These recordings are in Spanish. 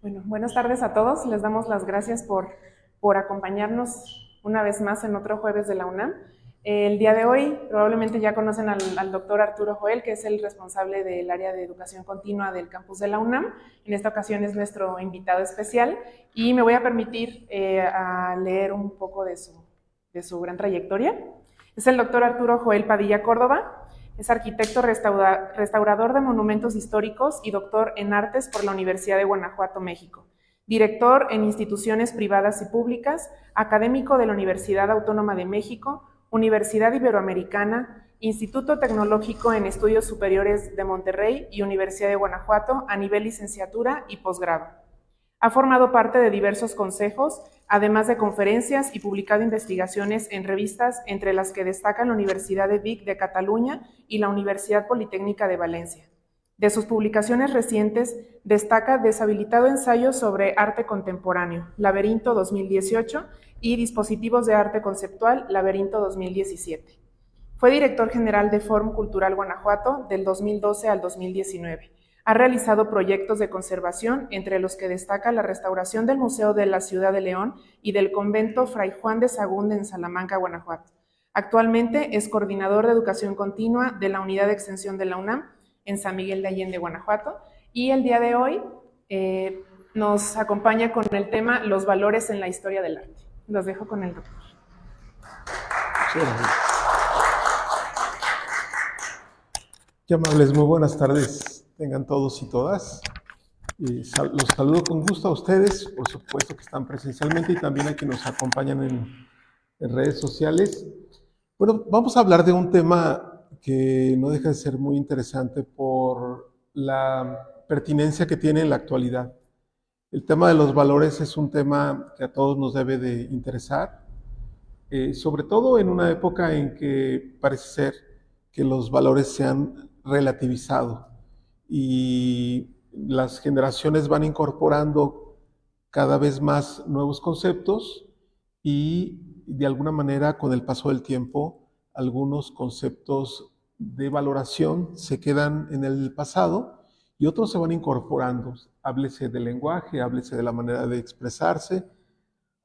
Bueno, buenas tardes a todos. Les damos las gracias por acompañarnos una vez más en otro jueves de la UNAM. El día de hoy probablemente ya conocen al doctor Arturo Joel, que es el responsable del área de educación continua del campus de la UNAM. En esta ocasión es nuestro invitado especial y me voy a permitir a leer un poco de su gran trayectoria. Es el doctor Arturo Joel Padilla Córdoba. Es arquitecto restaurador de monumentos históricos y doctor en artes por la Universidad de Guanajuato, México. Director en instituciones privadas y públicas, académico de la Universidad Autónoma de México, Universidad Iberoamericana, Instituto Tecnológico en Estudios Superiores de Monterrey y Universidad de Guanajuato a nivel licenciatura y posgrado. Ha formado parte de diversos consejos, además de conferencias y publicado investigaciones en revistas, entre las que destacan la Universidad de Vic de Cataluña y la Universidad Politécnica de Valencia. De sus publicaciones recientes destaca Deshabilitado ensayo sobre arte contemporáneo, Laberinto 2018, y Dispositivos de arte conceptual, Laberinto 2017. Fue director general de Fórum Cultural Guanajuato del 2012 al 2019. Ha realizado proyectos de conservación, entre los que destaca la restauración del Museo de la Ciudad de León y del Convento Fray Juan de Sagún en Salamanca, Guanajuato. Actualmente es coordinador de educación continua de la Unidad de Extensión de la UNAM en San Miguel de Allende, Guanajuato. Y el día de hoy nos acompaña con el tema Los valores en la historia del arte. Los dejo con el doctor. Sí. Qué amables, muy buenas tardes tengan todos y todas. Los saludo con gusto a ustedes, por supuesto que están presencialmente, y también a quienes nos acompañan en redes sociales. Bueno, vamos a hablar de un tema que no deja de ser muy interesante por la pertinencia que tiene en la actualidad. El tema de los valores es un tema que a todos nos debe de interesar, sobre todo en una época en que parece ser que los valores se han relativizado y las generaciones van incorporando cada vez más nuevos conceptos y de alguna manera con el paso del tiempo algunos conceptos de valoración se quedan en el pasado y otros se van incorporando. Háblese del lenguaje, háblese de la manera de expresarse,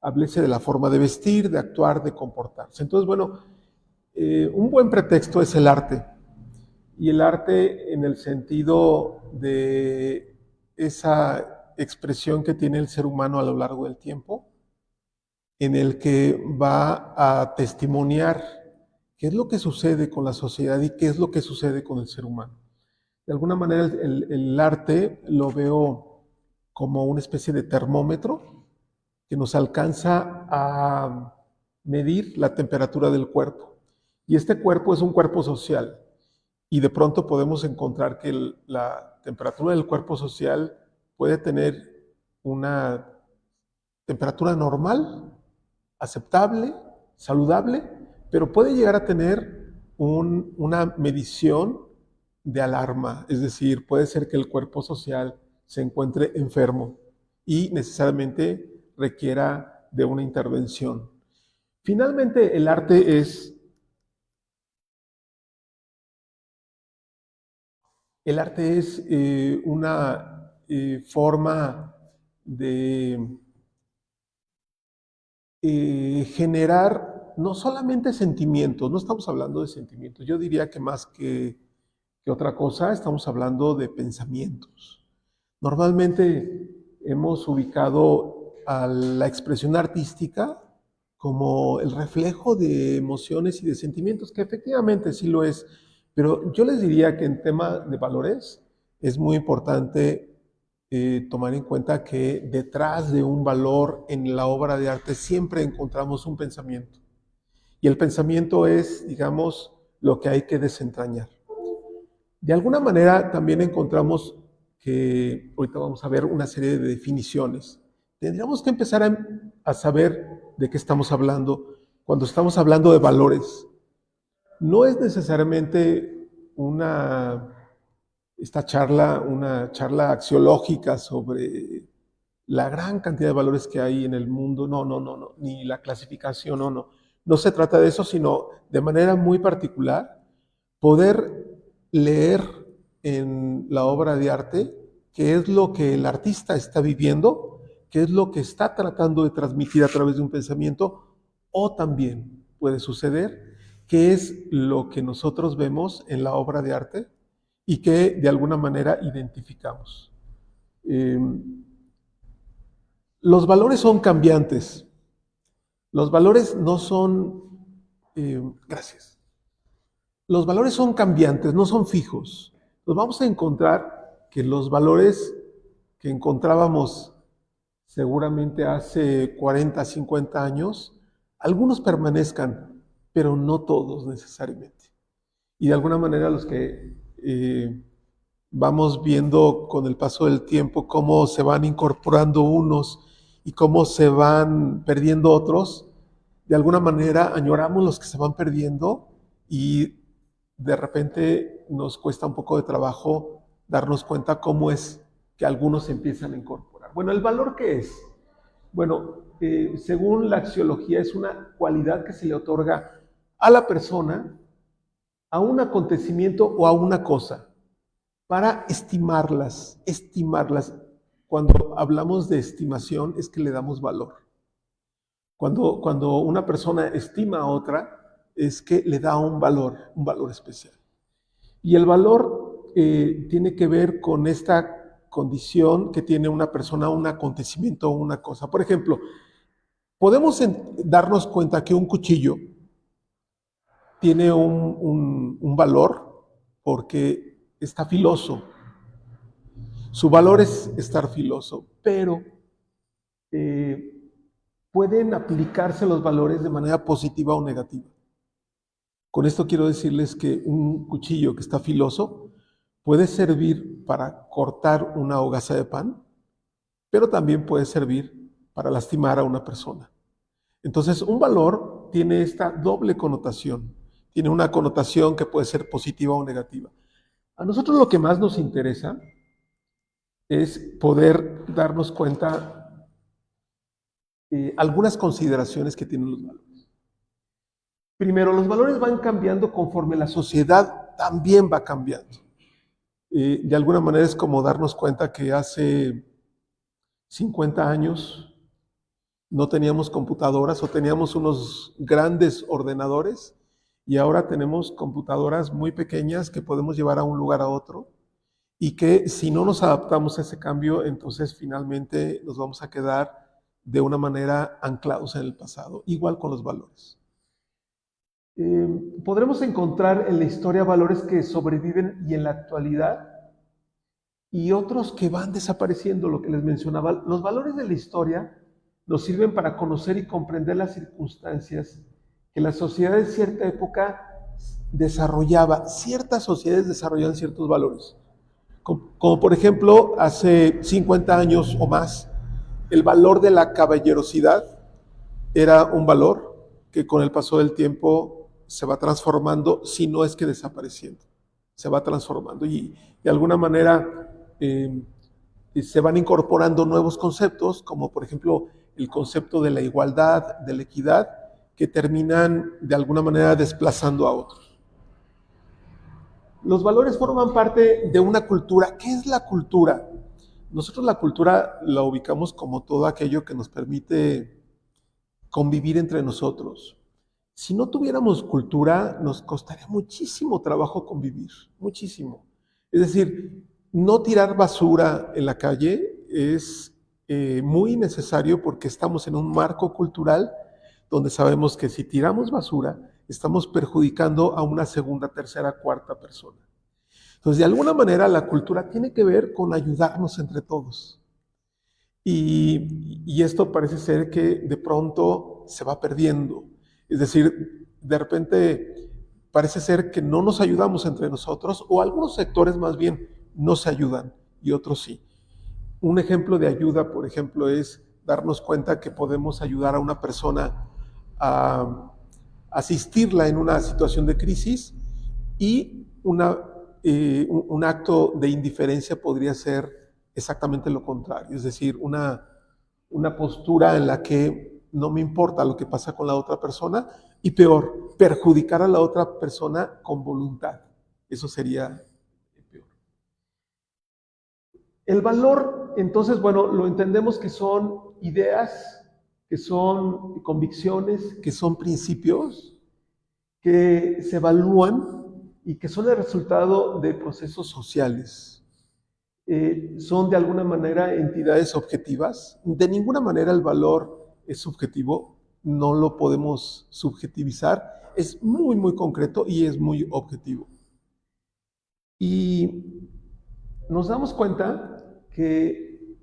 háblese de la forma de vestir, de actuar, de comportarse. Entonces, bueno, un buen pretexto es el arte. Y el arte en el sentido de esa expresión que tiene el ser humano a lo largo del tiempo, en el que va a testimoniar qué es lo que sucede con la sociedad y qué es lo que sucede con el ser humano. De alguna manera el arte lo veo como una especie de termómetro que nos alcanza a medir la temperatura del cuerpo. Y este cuerpo es un cuerpo social. Y de pronto podemos encontrar que la temperatura del cuerpo social puede tener una temperatura normal, aceptable, saludable, pero puede llegar a tener una medición de alarma, es decir, puede ser que el cuerpo social se encuentre enfermo y necesariamente requiera de una intervención. Finalmente, el arte es una forma de generar no solamente sentimientos, no estamos hablando de sentimientos, yo diría que más que otra cosa estamos hablando de pensamientos. Normalmente hemos ubicado a la expresión artística como el reflejo de emociones y de sentimientos, que efectivamente sí lo es, pero yo les diría que en tema de valores es muy importante tomar en cuenta que detrás de un valor en la obra de arte siempre encontramos un pensamiento. Y el pensamiento es, digamos, lo que hay que desentrañar. De alguna manera también encontramos que, ahorita vamos a ver una serie de definiciones. Tendríamos que empezar a saber de qué estamos hablando cuando estamos hablando de valores. No es necesariamente esta charla, una charla axiológica sobre la gran cantidad de valores que hay en el mundo, no, ni la clasificación, no. No se trata de eso, sino de manera muy particular poder leer en la obra de arte qué es lo que el artista está viviendo, qué es lo que está tratando de transmitir a través de un pensamiento, o también puede suceder qué es lo que nosotros vemos en la obra de arte y que de alguna manera identificamos. Los valores son cambiantes. Los valores no son... gracias. Los valores son cambiantes, no son fijos. Nos vamos a encontrar que los valores que encontrábamos seguramente hace 40, 50 años, algunos permanezcan, pero no todos necesariamente. Y de alguna manera los que vamos viendo con el paso del tiempo cómo se van incorporando unos y cómo se van perdiendo otros, de alguna manera añoramos los que se van perdiendo y de repente nos cuesta un poco de trabajo darnos cuenta cómo es que algunos se empiezan a incorporar. Bueno, ¿el valor qué es? Bueno, según la axiología es una cualidad que se le otorga a la persona, a un acontecimiento o a una cosa, para estimarlas. Cuando hablamos de estimación es que le damos valor. Cuando una persona estima a otra, es que le da un valor especial. Y el valor tiene que ver con esta condición que tiene una persona, un acontecimiento o una cosa. Por ejemplo, podemos darnos cuenta que un cuchillo tiene un valor porque está filoso. Su valor es estar filoso, pero pueden aplicarse los valores de manera positiva o negativa. Con esto quiero decirles que un cuchillo que está filoso puede servir para cortar una hogaza de pan, pero también puede servir para lastimar a una persona. Entonces, un valor tiene esta doble connotación. Tiene una connotación que puede ser positiva o negativa. A nosotros lo que más nos interesa es poder darnos cuenta algunas consideraciones que tienen los valores. Primero, los valores van cambiando conforme la sociedad también va cambiando. De alguna manera es como darnos cuenta que hace 50 años no teníamos computadoras o teníamos unos grandes ordenadores y ahora tenemos computadoras muy pequeñas que podemos llevar a un lugar a otro y que si no nos adaptamos a ese cambio, entonces finalmente nos vamos a quedar de una manera anclados en el pasado, igual con los valores. Podremos encontrar en la historia valores que sobreviven y en la actualidad y otros que van desapareciendo, lo que les mencionaba. Los valores de la historia nos sirven para conocer y comprender las circunstancias que la sociedad de cierta época desarrollaba. Ciertas sociedades desarrollaban ciertos valores. Como por ejemplo, hace 50 años o más, el valor de la caballerosidad era un valor que con el paso del tiempo se va transformando, si no es que desapareciendo. Se va transformando y de alguna manera se van incorporando nuevos conceptos, como por ejemplo el concepto de la igualdad, de la equidad, que terminan de alguna manera desplazando a otros. Los valores forman parte de una cultura. ¿Qué es la cultura? Nosotros la cultura la ubicamos como todo aquello que nos permite convivir entre nosotros. Si no tuviéramos cultura, nos costaría muchísimo trabajo convivir, muchísimo. Es decir, no tirar basura en la calle es muy necesario porque estamos en un marco cultural donde sabemos que si tiramos basura, estamos perjudicando a una segunda, tercera, cuarta persona. Entonces, de alguna manera, la cultura tiene que ver con ayudarnos entre todos. Y esto parece ser que de pronto se va perdiendo. Es decir, de repente parece ser que no nos ayudamos entre nosotros, o algunos sectores más bien no se ayudan y otros sí. Un ejemplo de ayuda, por ejemplo, es darnos cuenta que podemos ayudar a una persona a asistirla en una situación de crisis y un acto de indiferencia podría ser exactamente lo contrario, es decir, una postura en la que no me importa lo que pasa con la otra persona y peor, perjudicar a la otra persona con voluntad. Eso sería peor. El valor, entonces, bueno, lo entendemos que son ideas, que son convicciones, que son principios, que se evalúan y que son el resultado de procesos sociales. Son de alguna manera entidades objetivas. De ninguna manera el valor es subjetivo, no lo podemos subjetivizar. Es muy, muy concreto y es muy objetivo. Y nos damos cuenta que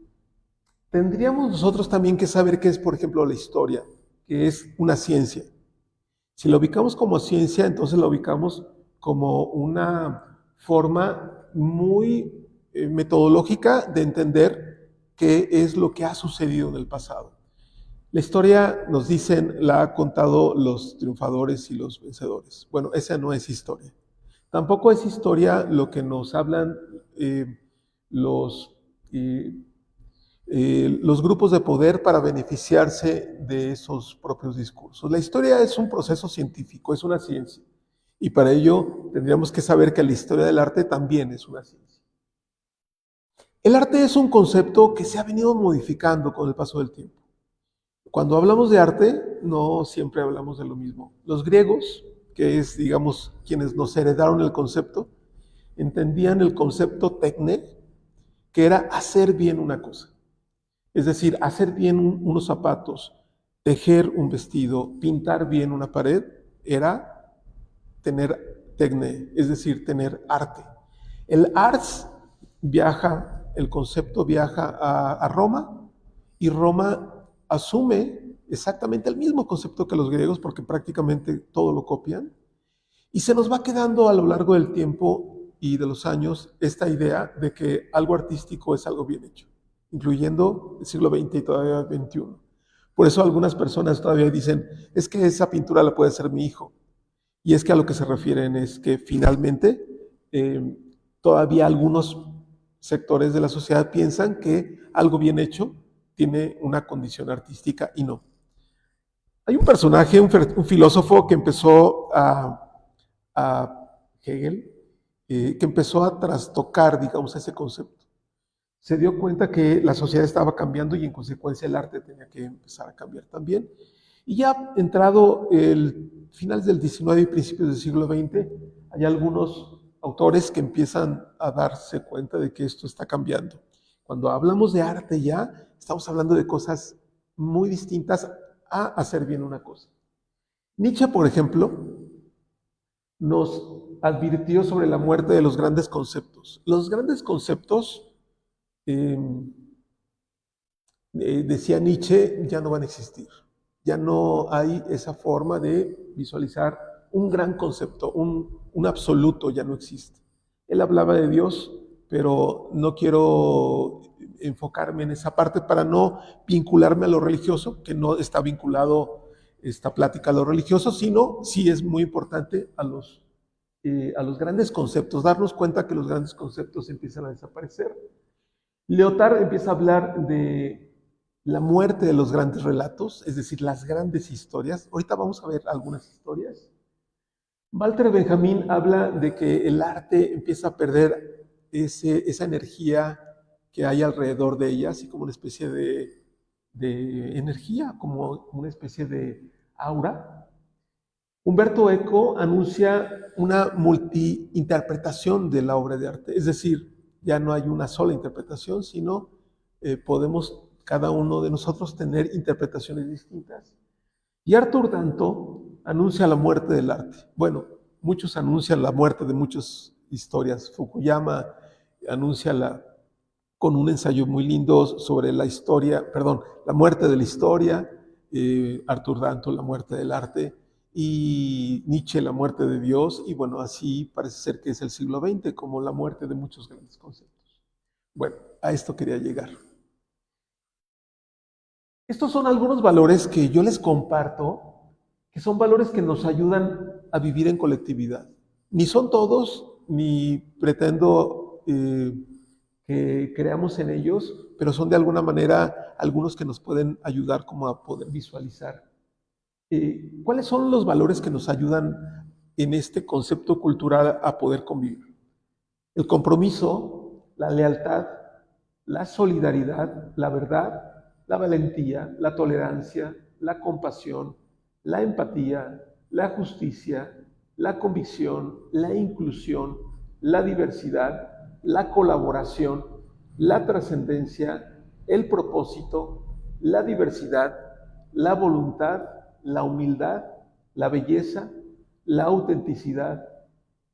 tendríamos nosotros también que saber qué es, por ejemplo, la historia, que es una ciencia. Si la ubicamos como ciencia, entonces la ubicamos como una forma muy metodológica de entender qué es lo que ha sucedido en el pasado. La historia, nos dicen, la han contado los triunfadores y los vencedores. Bueno, esa no es historia. Tampoco es historia lo que nos hablan los, los grupos de poder para beneficiarse de esos propios discursos. La historia es un proceso científico, es una ciencia. Y para ello tendríamos que saber que la historia del arte también es una ciencia. El arte es un concepto que se ha venido modificando con el paso del tiempo. Cuando hablamos de arte, no siempre hablamos de lo mismo. Los griegos, que es, digamos, quienes nos heredaron el concepto, entendían el concepto tecne, que era hacer bien una cosa. Es decir, hacer bien unos zapatos, tejer un vestido, pintar bien una pared, era tener tecne, es decir, tener arte. El ars viaja, el concepto viaja a Roma, y Roma asume exactamente el mismo concepto que los griegos, porque prácticamente todo lo copian, y se nos va quedando a lo largo del tiempo y de los años esta idea de que algo artístico es algo bien hecho, incluyendo el siglo XX y todavía el XXI. Por eso algunas personas todavía dicen, es que esa pintura la puede hacer mi hijo. Y es que a lo que se refieren es que finalmente todavía algunos sectores de la sociedad piensan que algo bien hecho tiene una condición artística y no. Hay un personaje, un filósofo que empezó a Hegel, que empezó a trastocar, digamos, ese concepto. Se dio cuenta que la sociedad estaba cambiando y en consecuencia el arte tenía que empezar a cambiar también. Y ya entrado el finales del XIX y principios del siglo XX, hay algunos autores que empiezan a darse cuenta de que esto está cambiando. Cuando hablamos de arte ya, estamos hablando de cosas muy distintas a hacer bien una cosa. Nietzsche, por ejemplo, nos advirtió sobre la muerte de los grandes conceptos. Los grandes conceptos, decía Nietzsche, ya no van a existir. Ya no hay esa forma de visualizar un gran concepto, un absoluto ya no existe. Él hablaba de Dios, pero no quiero enfocarme en esa parte para no vincularme a lo religioso, que no está vinculado esta plática a lo religioso, sino sí es muy importante a los grandes conceptos, darnos cuenta que los grandes conceptos empiezan a desaparecer. Lyotard empieza a hablar de la muerte de los grandes relatos, es decir, las grandes historias. Ahorita vamos a ver algunas historias. Walter Benjamin habla de que el arte empieza a perder esa energía que hay alrededor de ella, así como una especie de energía, como una especie de aura. Humberto Eco anuncia una multiinterpretación de la obra de arte, es decir, ya no hay una sola interpretación, sino podemos cada uno de nosotros tener interpretaciones distintas. Y Arthur Danto anuncia la muerte del arte. Bueno, muchos anuncian la muerte de muchas historias. Fukuyama anuncia con un ensayo muy lindo sobre la muerte de la historia, Arthur Danto la muerte del arte, y Nietzsche la muerte de Dios, y bueno, así parece ser que es el siglo XX, como la muerte de muchos grandes conceptos. Bueno, a esto quería llegar. Estos son algunos valores que yo les comparto, que son valores que nos ayudan a vivir en colectividad. Ni son todos, ni pretendo que creamos en ellos, pero son de alguna manera algunos que nos pueden ayudar como a poder visualizar. ¿Cuáles son los valores que nos ayudan en este concepto cultural a poder convivir? El compromiso, la lealtad, la solidaridad, la verdad, la valentía, la tolerancia, la compasión, la empatía, la justicia, la convicción, la inclusión, la diversidad, la colaboración, la trascendencia, el propósito, la diversidad, la voluntad, la humildad, la belleza, la autenticidad,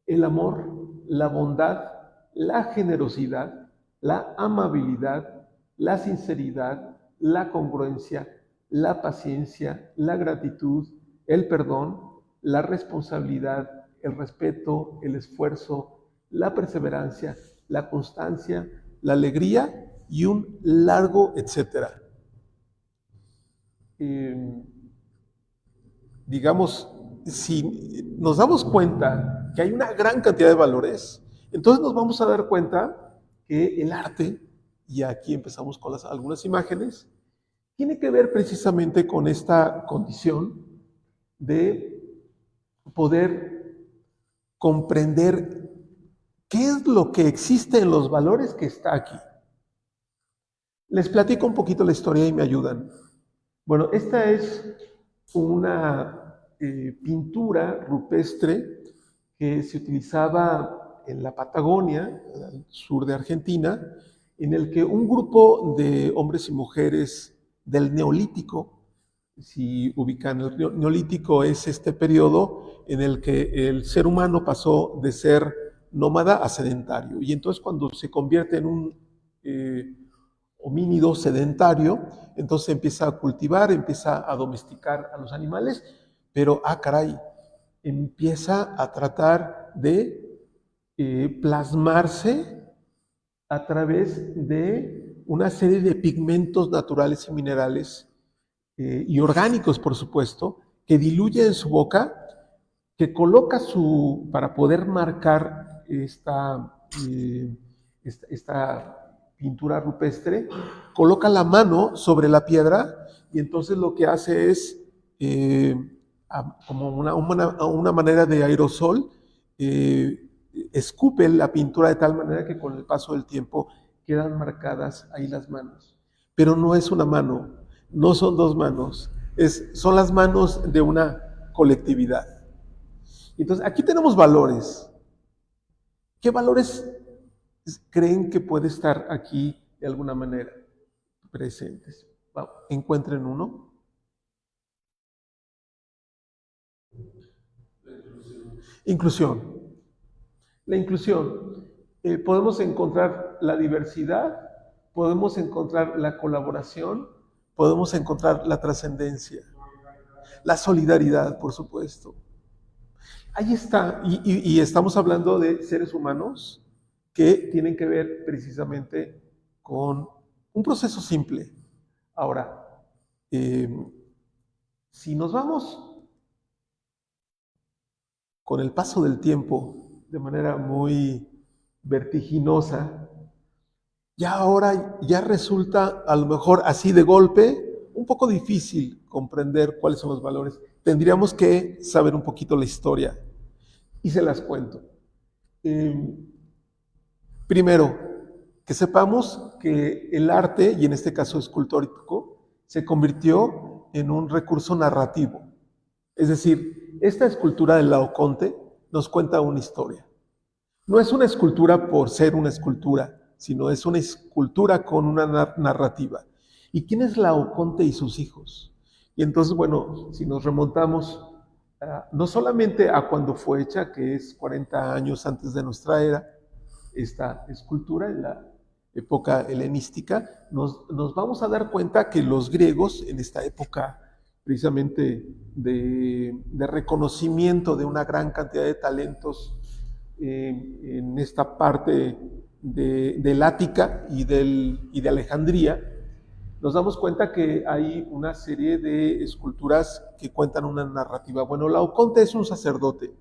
el amor, la bondad, la generosidad, la amabilidad, la sinceridad, la congruencia, la paciencia, la gratitud, el perdón, la responsabilidad, el respeto, el esfuerzo, la perseverancia, la constancia, la alegría y un largo etcétera. Digamos, si nos damos cuenta que hay una gran cantidad de valores, entonces nos vamos a dar cuenta que el arte, y aquí empezamos con algunas imágenes, tiene que ver precisamente con esta condición de poder comprender qué es lo que existe en los valores que está aquí. Les platico un poquito la historia y me ayudan. Bueno, esta es una pintura rupestre que se utilizaba en la Patagonia, al sur de Argentina, en el que un grupo de hombres y mujeres del Neolítico, si ubican el Neolítico, es este periodo en el que el ser humano pasó de ser nómada a sedentario. Y entonces cuando se convierte en un homínido sedentario, entonces empieza a cultivar, empieza a domesticar a los animales, pero, caray, empieza a tratar de plasmarse a través de una serie de pigmentos naturales y minerales y orgánicos, por supuesto, que diluye en su boca, que coloca para poder marcar esta pintura rupestre, coloca la mano sobre la piedra y entonces lo que hace es, como una manera de aerosol, escupe la pintura de tal manera que con el paso del tiempo quedan marcadas ahí las manos. Pero no es una mano, no son dos manos, son las manos de una colectividad. Entonces, aquí tenemos valores. ¿Qué valores creen que puede estar aquí de alguna manera presentes? Encuentren uno. Inclusión. La inclusión. Podemos encontrar la diversidad, podemos encontrar la colaboración, podemos encontrar la trascendencia, la solidaridad, por supuesto. Ahí está, y estamos hablando de seres humanos que tienen que ver precisamente con un proceso simple. Ahora, si nos vamos con el paso del tiempo de manera muy vertiginosa, ya resulta a lo mejor así de golpe un poco difícil comprender cuáles son los valores. Tendríamos que saber un poquito la historia y se las cuento. Primero, que sepamos que el arte, y en este caso escultórico, se convirtió en un recurso narrativo. Es decir, esta escultura del Laoconte nos cuenta una historia. No es una escultura por ser una escultura, sino es una escultura con una narrativa. ¿Y quién es Laoconte y sus hijos? Y entonces, bueno, si nos remontamos no solamente a cuando fue hecha, que es 40 años antes de nuestra era, esta escultura en la época helenística, nos vamos a dar cuenta que los griegos en esta época precisamente de reconocimiento de una gran cantidad de talentos en esta parte del Ática y de Alejandría, nos damos cuenta que hay una serie de esculturas que cuentan una narrativa. Bueno, Laoconte es un sacerdote.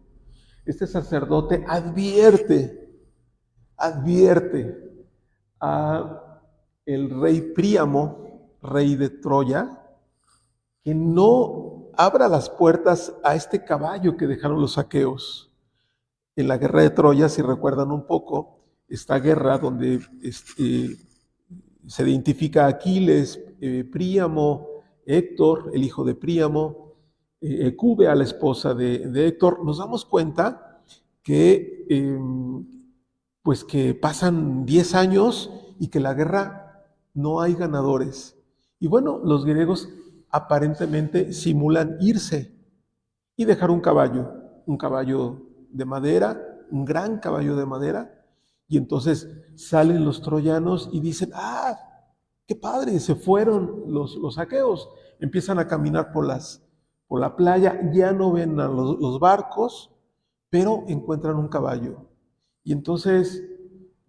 Este sacerdote advierte a el rey Príamo, rey de Troya, que no abra las puertas a este caballo que dejaron los aqueos. En la guerra de Troya, si recuerdan un poco, esta guerra donde Se identifica a Aquiles, Príamo, Héctor, el hijo de Príamo, Ecube, a la esposa de Héctor. Nos damos cuenta que, pues que pasan 10 años y que la guerra no hay ganadores. Y bueno, los griegos aparentemente simulan irse y dejar un caballo de madera, un gran caballo de madera, y entonces salen los troyanos y dicen, ¡ah, qué padre! Se fueron los aqueos. Empiezan a caminar por la playa, ya no ven a los barcos, pero encuentran un caballo. Y entonces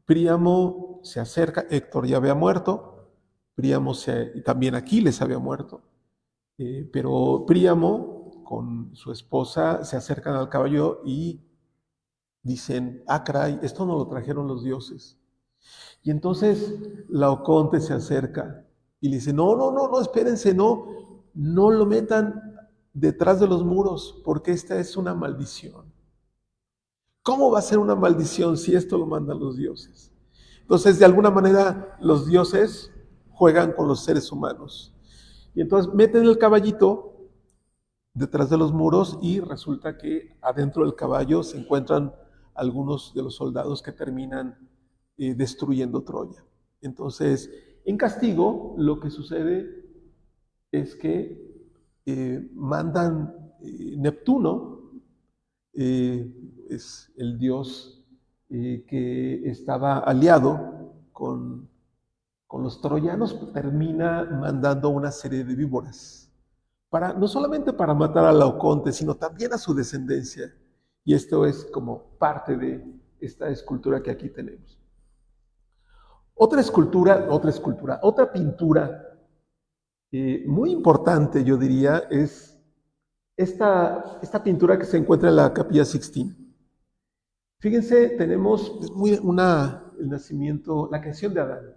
Príamo se acerca, Héctor ya había muerto, y también Aquiles había muerto, pero Príamo con su esposa se acercan al caballo y dicen, ah, caray, esto no lo trajeron los dioses. Y entonces Laoconte se acerca y le dice, no, espérense, no lo metan detrás de los muros, porque esta es una maldición. ¿Cómo va a ser una maldición si esto lo mandan los dioses? Entonces, de alguna manera, los dioses juegan con los seres humanos. Y entonces meten el caballito detrás de los muros y resulta que adentro del caballo se encuentran algunos de los soldados que terminan destruyendo Troya. Entonces, en castigo, lo que sucede es que mandan Neptuno, es el dios que estaba aliado con los troyanos, termina mandando una serie de víboras, no solamente para matar a Laoconte, sino también a su descendencia. Y esto es como parte de esta escultura que aquí tenemos. Otra pintura muy importante, yo diría, es esta pintura que se encuentra en la Capilla Sixtina. Fíjense, tenemos el nacimiento, la creación de Adán.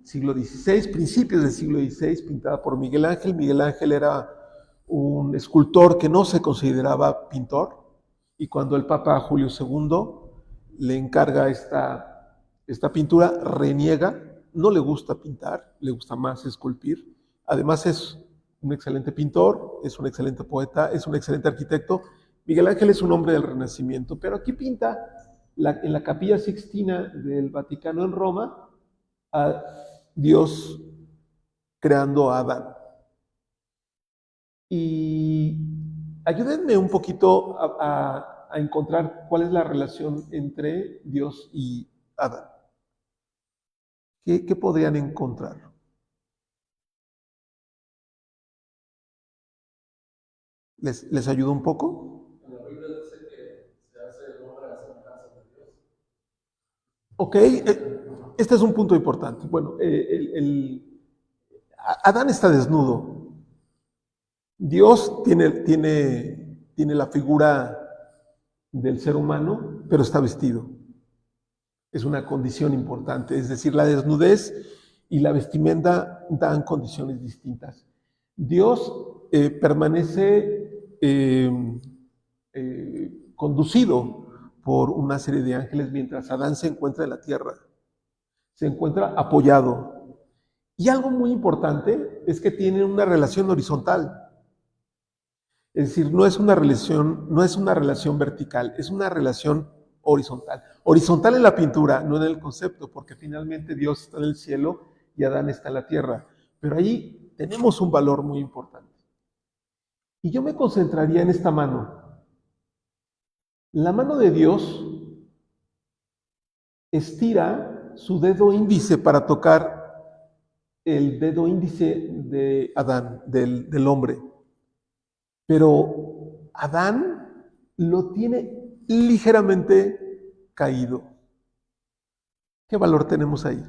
Siglo XVI, principios del siglo XVI, pintada por Miguel Ángel. Miguel Ángel era un escultor que no se consideraba pintor, y cuando el Papa Julio II le encarga esta pintura, reniega, no le gusta pintar, le gusta más esculpir. Además es un excelente pintor, es un excelente poeta, es un excelente arquitecto. Miguel Ángel es un hombre del Renacimiento, pero aquí pinta en la Capilla Sixtina del Vaticano en Roma a Dios creando a Adán. Y ayúdenme un poquito a encontrar cuál es la relación entre Dios y Adán. ¿Qué podrían encontrar? ¿Les ayuda un poco? En la Biblia dice que se hace el hombre a la semejanza de Dios. Ok, este es un punto importante. Bueno, Adán está desnudo. Dios tiene la figura del ser humano, pero está vestido. Es una condición importante, es decir, la desnudez y la vestimenta dan condiciones distintas. Dios permanece conducido por una serie de ángeles mientras Adán se encuentra en la tierra, se encuentra apoyado. Y algo muy importante es que tienen una relación horizontal. Es decir, no es una relación vertical, es una relación horizontal. Horizontal en la pintura, no en el concepto, porque finalmente Dios está en el cielo y Adán está en la tierra. Pero ahí tenemos un valor muy importante. Y yo me concentraría en esta mano. La mano de Dios estira su dedo índice para tocar el dedo índice de Adán, del hombre. Pero Adán lo tiene ligeramente caído. ¿Qué valor tenemos ahí?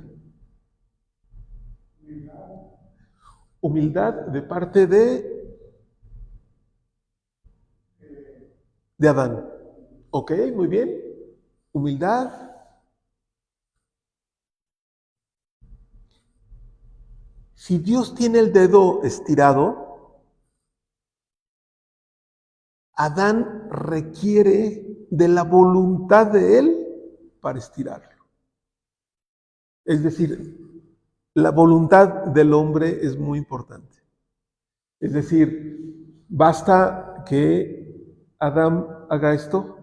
Humildad de parte de Adán. Ok, muy bien. Humildad. Si Dios tiene el dedo estirado, Adán requiere de la voluntad de él para estirarlo. Es decir, la voluntad del hombre es muy importante. Es decir, basta que Adán haga esto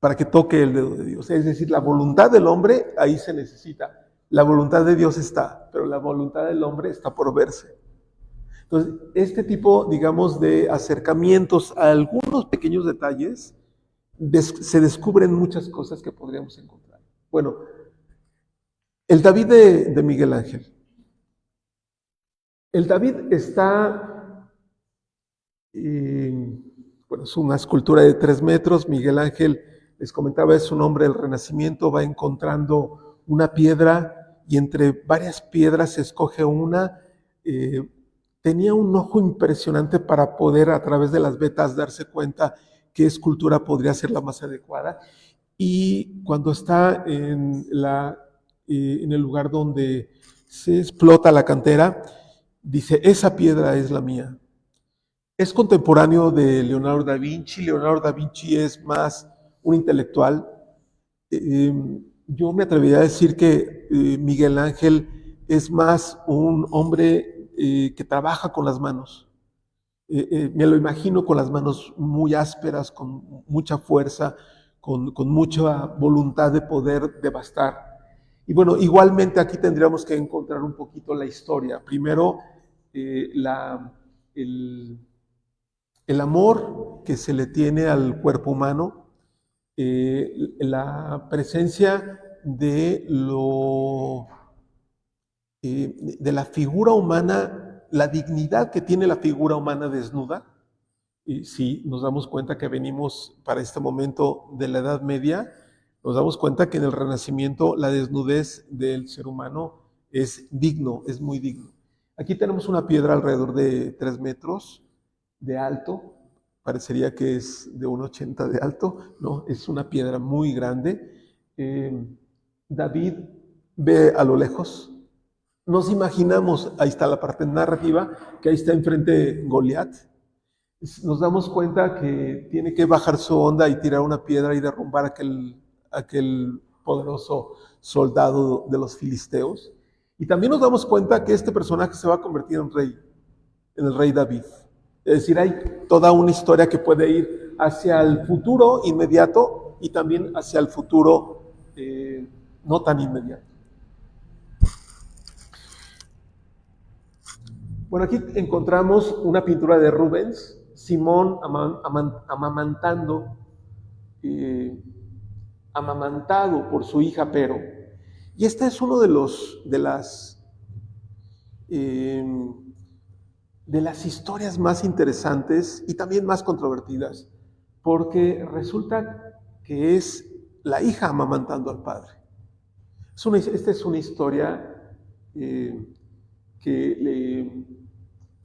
para que toque el dedo de Dios. Es decir, la voluntad del hombre ahí se necesita. La voluntad de Dios está, pero la voluntad del hombre está por verse. Entonces, este tipo, digamos, de acercamientos a algunos pequeños detalles, se descubren muchas cosas que podríamos encontrar. Bueno, el David de Miguel Ángel. El David está, bueno, es una escultura de 3 metros. Miguel Ángel, les comentaba, es un hombre del Renacimiento, va encontrando una piedra y entre varias piedras se escoge una. Tenía un ojo impresionante para poder a través de las vetas darse cuenta qué escultura podría ser la más adecuada. Y cuando está en el lugar donde se explota la cantera, dice, esa piedra es la mía. Es contemporáneo de Leonardo da Vinci. Leonardo da Vinci es más un intelectual. Yo me atrevería a decir que Miguel Ángel es más un hombre que trabaja con las manos. Me lo imagino con las manos muy ásperas, con mucha fuerza, con mucha voluntad de poder devastar. Y bueno, igualmente aquí tendríamos que encontrar un poquito la historia. Primero, el amor que se le tiene al cuerpo humano, la presencia de la figura humana, la dignidad que tiene la figura humana desnuda. Y si nos damos cuenta que venimos para este momento de la Edad Media, nos damos cuenta que en el Renacimiento la desnudez del ser humano es digno, es muy digno. Aquí tenemos una piedra alrededor de 3 metros de alto, parecería que es de 1,80 de alto, no, es una piedra muy grande. David ve a lo lejos. Nos imaginamos, ahí está la parte narrativa, que ahí está enfrente Goliat. Nos damos cuenta que tiene que bajar su onda y tirar una piedra y derrumbar aquel poderoso soldado de los filisteos. Y también nos damos cuenta que este personaje se va a convertir en el rey David. Es decir, hay toda una historia que puede ir hacia el futuro inmediato y también hacia el futuro no tan inmediato. Bueno, aquí encontramos una pintura de Rubens, Simón amamantado por su hija Pero. Y este es uno de las historias más interesantes y también más controvertidas, porque resulta que es la hija amamantando al padre. Esta es una historia que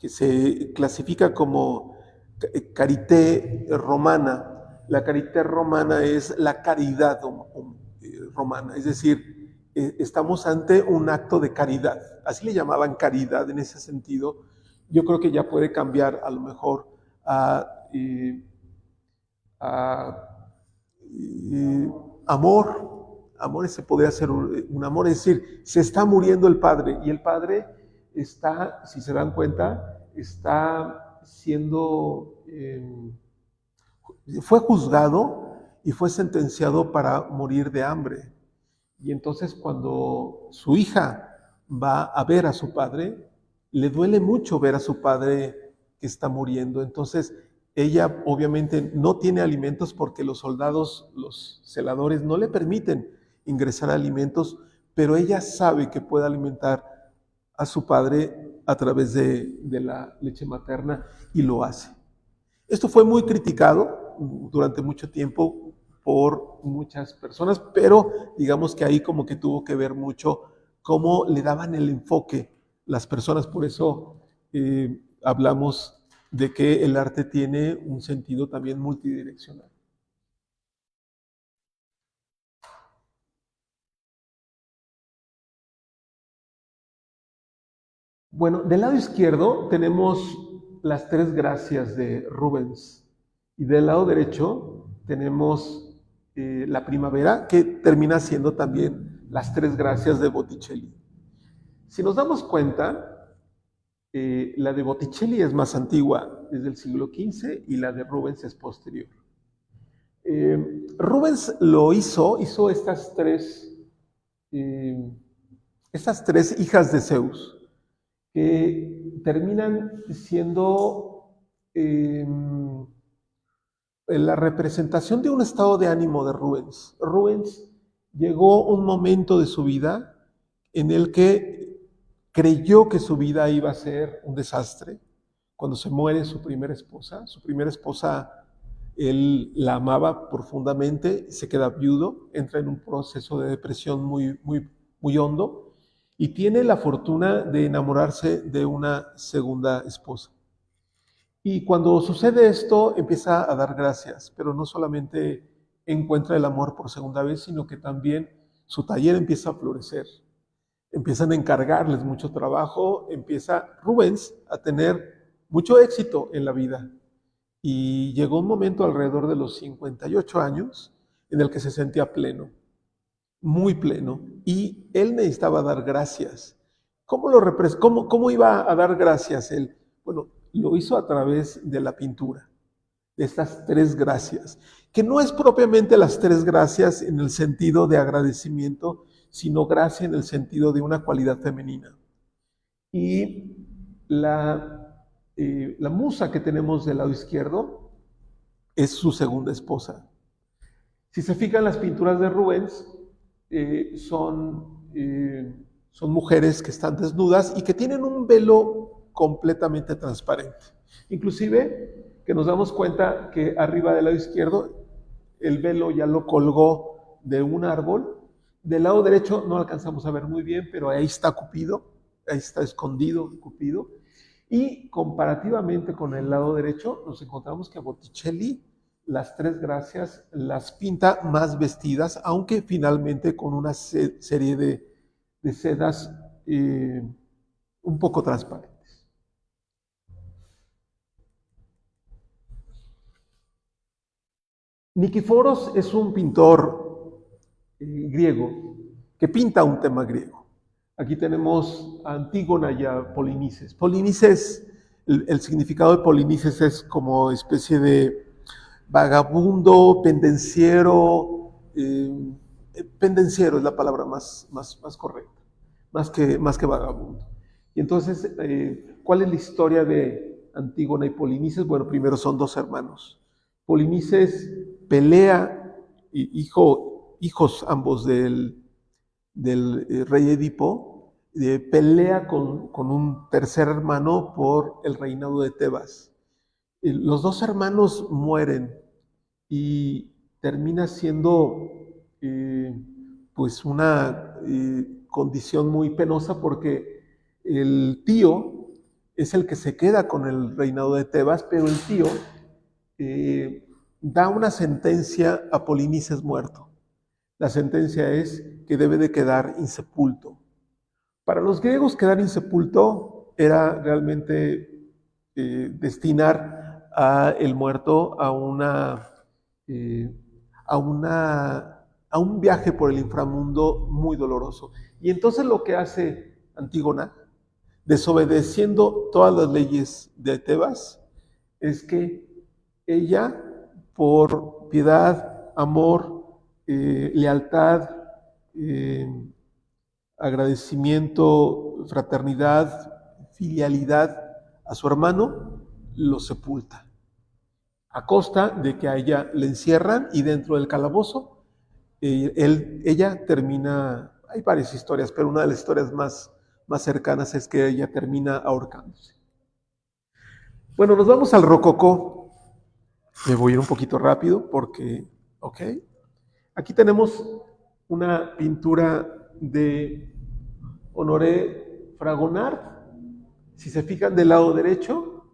se clasifica como carité romana. La carité romana es la caridad romana, es decir, estamos ante un acto de caridad. Así le llamaban caridad en ese sentido. Yo creo que ya puede cambiar a lo mejor amor. Amor, ese podría ser un amor, es decir, se está muriendo el padre y el padre está, si se dan cuenta, está siendo, fue juzgado y fue sentenciado para morir de hambre. Y entonces cuando su hija va a ver a su padre, le duele mucho ver a su padre que está muriendo. Entonces ella obviamente no tiene alimentos porque los soldados, los celadores, no le permiten ingresar alimentos, pero ella sabe que puede alimentar a su padre a través de la leche materna y lo hace. Esto fue muy criticado durante mucho tiempo por muchas personas, pero digamos que ahí como que tuvo que ver mucho cómo le daban el enfoque las personas. Por eso hablamos de que el arte tiene un sentido también multidireccional. Bueno, del lado izquierdo tenemos las 3 gracias de Rubens y del lado derecho tenemos la primavera, que termina siendo también las 3 gracias de Botticelli. Si nos damos cuenta, la de Botticelli es más antigua, es del siglo XV, y la de Rubens es posterior. Rubens hizo estas tres hijas de Zeus, que terminan siendo la representación de un estado de ánimo de Rubens. Rubens llegó un momento de su vida en el que creyó que su vida iba a ser un desastre. Cuando se muere su primera esposa, él la amaba profundamente, se queda viudo, entra en un proceso de depresión muy hondo y tiene la fortuna de enamorarse de una segunda esposa. Y cuando sucede esto, empieza a dar gracias, pero no solamente encuentra el amor por segunda vez, sino que también su taller empieza a florecer. Empiezan a encargarles mucho trabajo, empieza Rubens a tener mucho éxito en la vida. Y llegó un momento alrededor de los 58 años en el que se sentía pleno, muy pleno, y él necesitaba dar gracias. ¿Cómo iba a dar gracias él? Bueno, lo hizo a través de la pintura, de estas tres gracias, que no es propiamente las tres gracias en el sentido de agradecimiento, sino gracia en el sentido de una cualidad femenina. Y la musa que tenemos del lado izquierdo es su segunda esposa. Si se fijan, las pinturas de Rubens son mujeres que están desnudas y que tienen un velo completamente transparente. Inclusive que nos damos cuenta que arriba del lado izquierdo el velo ya lo colgó de un árbol. Del lado derecho no alcanzamos a ver muy bien, pero ahí está Cupido, ahí está escondido Cupido. Y comparativamente con el lado derecho nos encontramos que Botticelli las tres gracias las pinta más vestidas, aunque finalmente con una serie de sedas un poco transparentes. Nikiforos es un pintor griego que pinta un tema griego. Aquí tenemos a Antígona y a Polinices. Polinices, el significado de Polinices es como especie de vagabundo, pendenciero. Pendenciero es la palabra más correcta, más que vagabundo. Y entonces, ¿cuál es la historia de Antígona y Polinices? Bueno, primero son dos hermanos. Polinices pelea, hijos ambos del rey Edipo, pelea con un tercer hermano por el reinado de Tebas. Los dos hermanos mueren y termina siendo pues una condición muy penosa, porque el tío es el que se queda con el reinado de Tebas, pero el tío da una sentencia a Polinices muerto. La sentencia es que debe de quedar insepulto. Para los griegos, quedar insepulto era realmente destinar a el muerto a un viaje por el inframundo muy doloroso. Y entonces lo que hace Antígona, desobedeciendo todas las leyes de Tebas, es que ella, por piedad, amor, lealtad, agradecimiento, fraternidad, filialidad a su hermano, lo sepulta. A costa de que a ella le encierran y dentro del calabozo, ella termina, hay varias historias, pero una de las historias más cercanas es que ella termina ahorcándose. Bueno, nos vamos al rococó. Me voy a ir un poquito rápido porque, ok. Aquí tenemos una pintura de Honoré Fragonard. Si se fijan, del lado derecho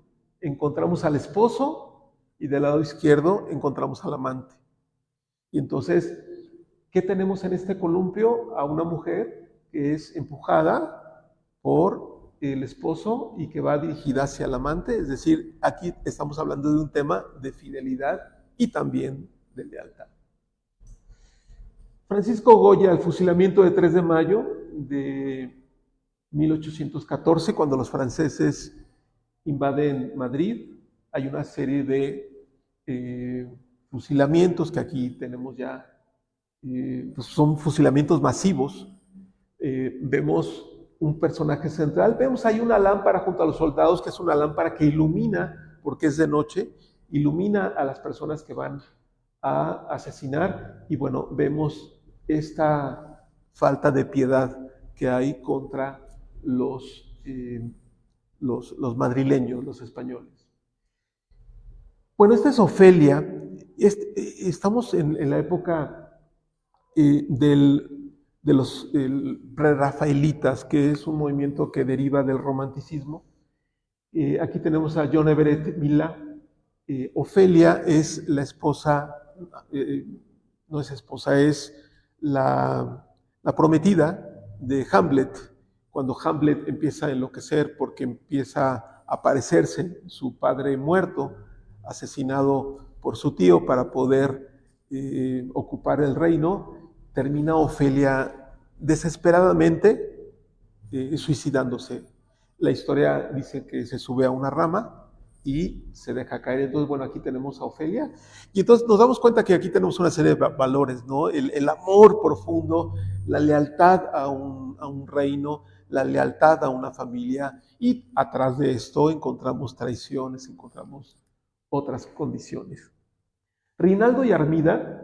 encontramos al esposo y del lado izquierdo encontramos al amante. Y entonces, ¿qué tenemos en este columpio? A una mujer que es empujada por el esposo y que va dirigida hacia el amante. Es decir, aquí estamos hablando de un tema de fidelidad y también de lealtad. Francisco Goya, el fusilamiento de 3 de mayo 1814, cuando los franceses invaden Madrid, hay una serie de fusilamientos que aquí tenemos ya, pues son fusilamientos masivos. Vemos un personaje central, vemos ahí una lámpara junto a los soldados, que es una lámpara que ilumina, porque es de noche, ilumina a las personas que van a asesinar, y bueno, vemos esta falta de piedad que hay contra los madrileños, los españoles. Bueno, esta es Ofelia. Estamos en la época de los prerrafaelitas, que es un movimiento que deriva del romanticismo. Aquí tenemos a John Everett Mila. Ofelia es la esposa, no es esposa, es la prometida de Hamlet, cuando Hamlet empieza a enloquecer porque empieza a aparecerse su padre muerto, asesinado por su tío para poder ocupar el reino, termina Ofelia desesperadamente suicidándose. La historia dice que se sube a una rama y se deja caer. Entonces, bueno, aquí tenemos a Ofelia. Y entonces nos damos cuenta que aquí tenemos una serie de valores, ¿no? El amor profundo, la lealtad a un reino, la lealtad a una familia. Y atrás de esto encontramos traiciones, encontramos otras condiciones. Rinaldo y Armida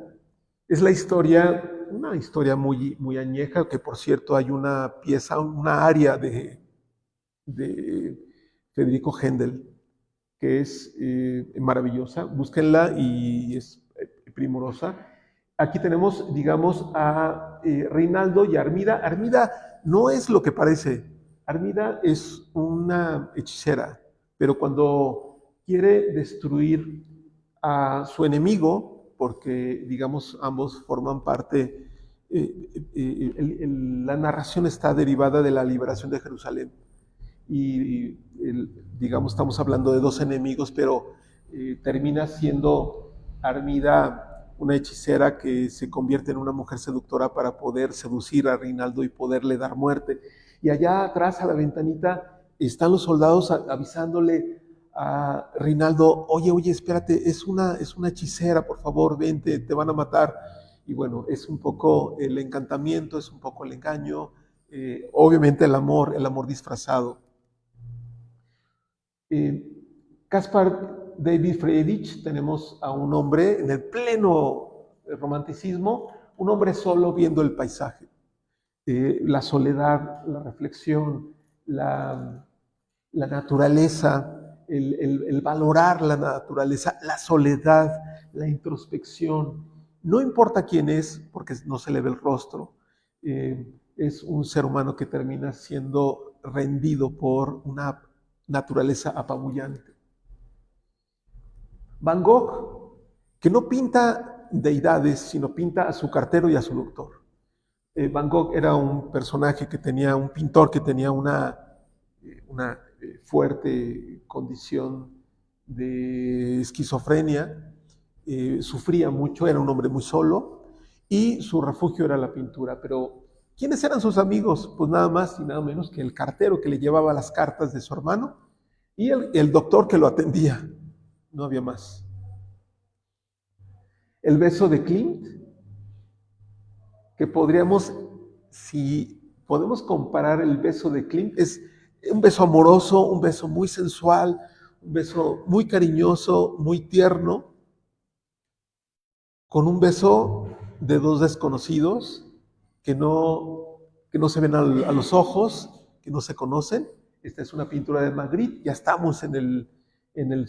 es la historia, una historia muy, muy añeja, que por cierto hay una pieza, una aria de Federico Händel, que es maravillosa, búsquenla y es primorosa. Aquí tenemos, digamos, a Rinaldo y Armida. Armida no es lo que parece. Armida es una hechicera, pero cuando quiere destruir a su enemigo, porque, digamos, ambos forman parte, la narración está derivada de la liberación de Jerusalén. Y digamos, estamos hablando de dos enemigos, pero termina siendo Armida una hechicera que se convierte en una mujer seductora para poder seducir a Rinaldo y poderle dar muerte. Y allá atrás, a la ventanita, están los soldados avisándole a Rinaldo: oye, espérate, es una hechicera, por favor, vente, te van a matar. Y bueno, es un poco el encantamiento, es un poco el engaño, obviamente el amor disfrazado. Caspar David Friedrich, tenemos a un hombre en el pleno romanticismo, un hombre solo viendo el paisaje, la soledad, la reflexión, la naturaleza, el valorar la naturaleza, la soledad, la introspección. No importa quién es, porque no se le ve el rostro, es un ser humano que termina siendo rendido por una naturaleza apabullante. Van Gogh, que no pinta deidades, sino pinta a su cartero y a su doctor. Van Gogh era un personaje que tenía, un pintor que tenía una fuerte condición de esquizofrenia, sufría mucho, era un hombre muy solo y su refugio era la pintura. Pero ¿quiénes eran sus amigos? Pues nada más y nada menos que el cartero que le llevaba las cartas de su hermano y el doctor que lo atendía. No había más. El beso de Klimt, que podríamos, si podemos comparar el beso de Klimt, es un beso amoroso, un beso muy sensual, un beso muy cariñoso, muy tierno, con un beso de dos desconocidos que no se ven a los ojos, que no se conocen. Esta es una pintura de Magritte, ya estamos en el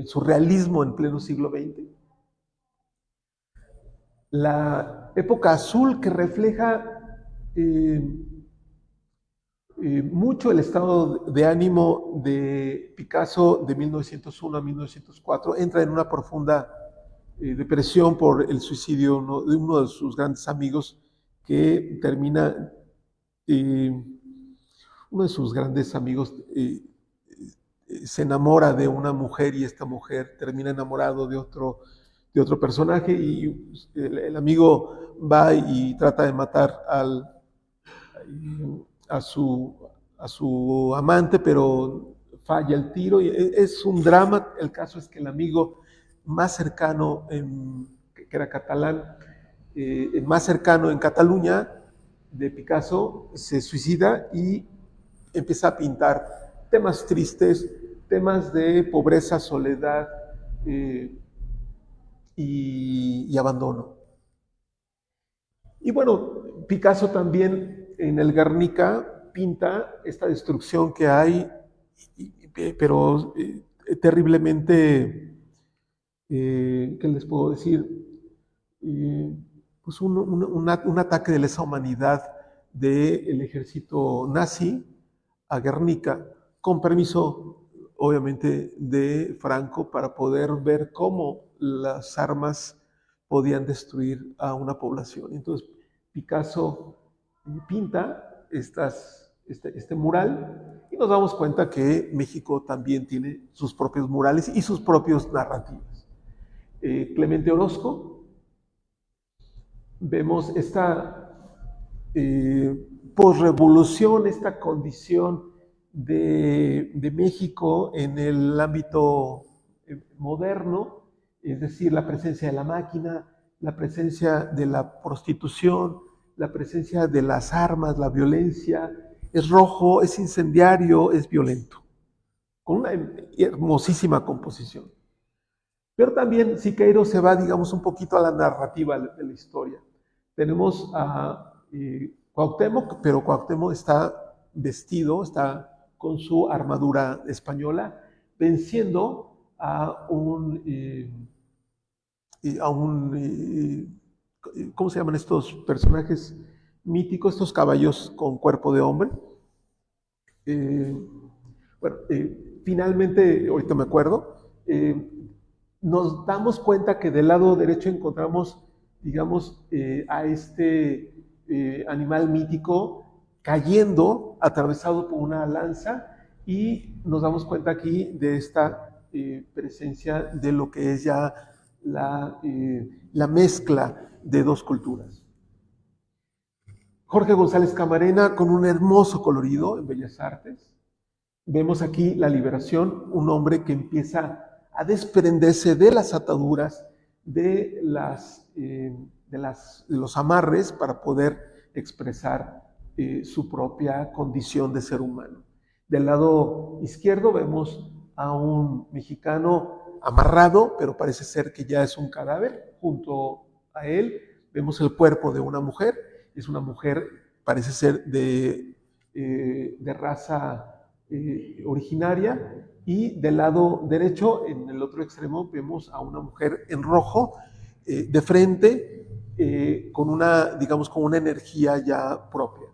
surrealismo en pleno siglo XX. La época azul, que refleja mucho el estado de ánimo de Picasso de 1901 a 1904, entra en una profunda depresión por el suicidio de uno de sus grandes amigos, que termina, uno de sus grandes amigos se enamora de una mujer y esta mujer termina enamorado de otro personaje, y el amigo va y trata de matar a su a su amante, pero falla el tiro y es un drama. El caso es que el amigo más cercano, que era catalán, el más cercano en Cataluña de Picasso, se suicida y empieza a pintar temas tristes, temas de pobreza, soledad y abandono. Y bueno, Picasso también en el Guernica pinta esta destrucción que hay, pero terriblemente, ¿qué les puedo decir? Pues un ataque de lesa humanidad del ejército nazi a Guernica, con permiso, obviamente, de Franco, para poder ver cómo las armas podían destruir a una población. Entonces, Picasso pinta este mural y nos damos cuenta que México también tiene sus propios murales y sus propios narrativas. Clemente Orozco, vemos esta posrevolución, esta condición de México en el ámbito moderno, es decir, la presencia de la máquina, la presencia de la prostitución, la presencia de las armas, la violencia. Es rojo, es incendiario, es violento, con una hermosísima composición. Pero también Siqueiros se va, digamos, un poquito a la narrativa de la historia. Tenemos a Cuauhtémoc, pero Cuauhtémoc está vestido, está con su armadura española, venciendo a un ¿cómo se llaman estos personajes míticos, estos caballos con cuerpo de hombre? Finalmente, ahorita me acuerdo, nos damos cuenta que del lado derecho encontramos, digamos, a este animal mítico cayendo, atravesado por una lanza, y nos damos cuenta aquí de esta presencia de lo que es ya la mezcla de dos culturas. Jorge González Camarena, con un hermoso colorido en Bellas Artes. Vemos aquí la liberación, un hombre que empieza a desprenderse de las ataduras, de los amarres para poder expresar su propia condición de ser humano. Del lado izquierdo vemos a un mexicano amarrado, pero parece ser que ya es un cadáver. Junto a él vemos el cuerpo de una mujer. Es una mujer, parece ser de raza originaria, y del lado derecho, en el otro extremo, vemos a una mujer en rojo, de frente, con una energía ya propia.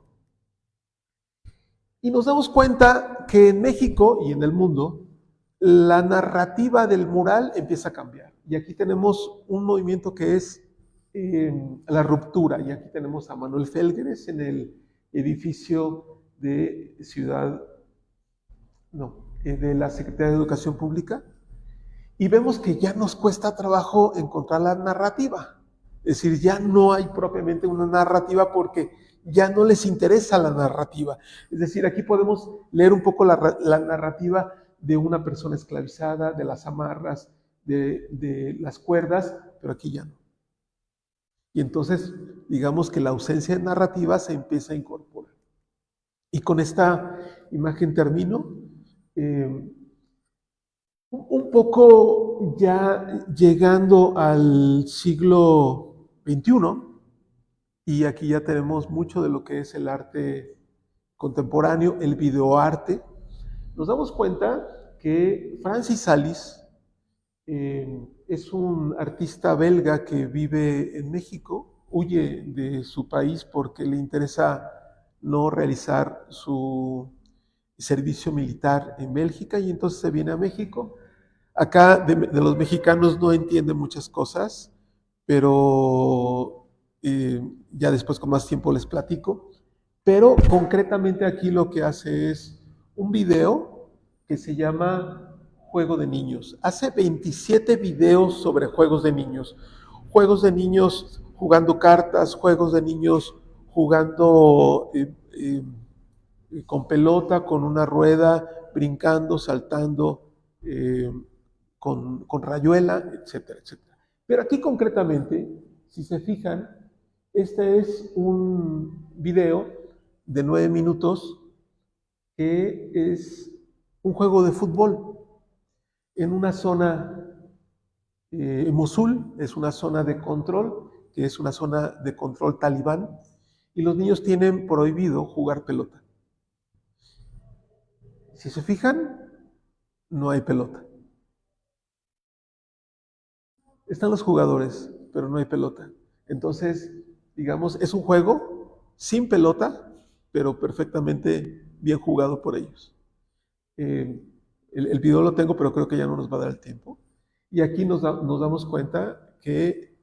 Y nos damos cuenta que en México y en el mundo, la narrativa del mural empieza a cambiar. Y aquí tenemos un movimiento que es la ruptura. Y aquí tenemos a Manuel Félgueres en el edificio de de la Secretaría de Educación Pública, y vemos que ya nos cuesta trabajo encontrar la narrativa. Es decir, ya no hay propiamente una narrativa porque ya no les interesa la narrativa. Es decir, aquí podemos leer un poco la narrativa de una persona esclavizada, de las amarras, de las cuerdas, pero aquí ya no. Y entonces, digamos que la ausencia de narrativa se empieza a incorporar. Y con esta imagen termino. Un poco ya llegando al siglo XXI, y aquí ya tenemos mucho de lo que es el arte contemporáneo, el videoarte, nos damos cuenta que Francis Salis es un artista belga que vive en México, huye de su país porque le interesa no realizar su servicio militar en Bélgica, y entonces se viene a México. Acá de los mexicanos no entiende muchas cosas, pero ya después con más tiempo les platico. Pero concretamente aquí lo que hace es un video que se llama Juego de Niños. Hace 27 videos sobre juegos de niños jugando cartas, juegos de niños jugando con pelota, con una rueda, brincando, saltando, con rayuela, etcétera, etcétera. Pero aquí concretamente, si se fijan, este es un video de 9 minutos que es un juego de fútbol en una zona, Mosul es una zona de control, que es una zona de control talibán, y los niños tienen prohibido jugar pelota. Si se fijan, no hay pelota. Están los jugadores, pero no hay pelota. Entonces, digamos, es un juego sin pelota, pero perfectamente bien jugado por ellos. El video lo tengo, pero creo que ya no nos va a dar el tiempo. Y aquí nos damos cuenta que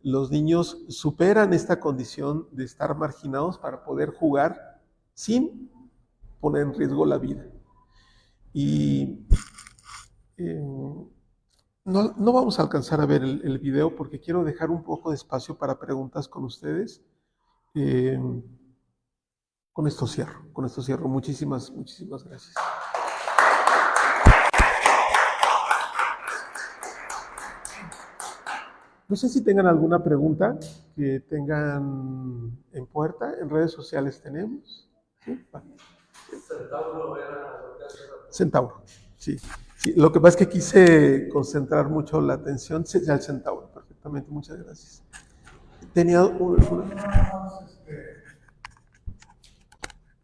los niños superan esta condición de estar marginados para poder jugar sin poner en riesgo la vida. Y no vamos a alcanzar a ver el video porque quiero dejar un poco de espacio para preguntas con ustedes. Con esto cierro. Muchísimas gracias. No sé si tengan alguna pregunta que tengan en puerta. En redes sociales tenemos. ¿Sí? Vale. Centauro era lo que hace rato. Centauro, sí. Sí, lo que pasa es que quise concentrar mucho la atención al centauro. Perfectamente, muchas gracias. Tenía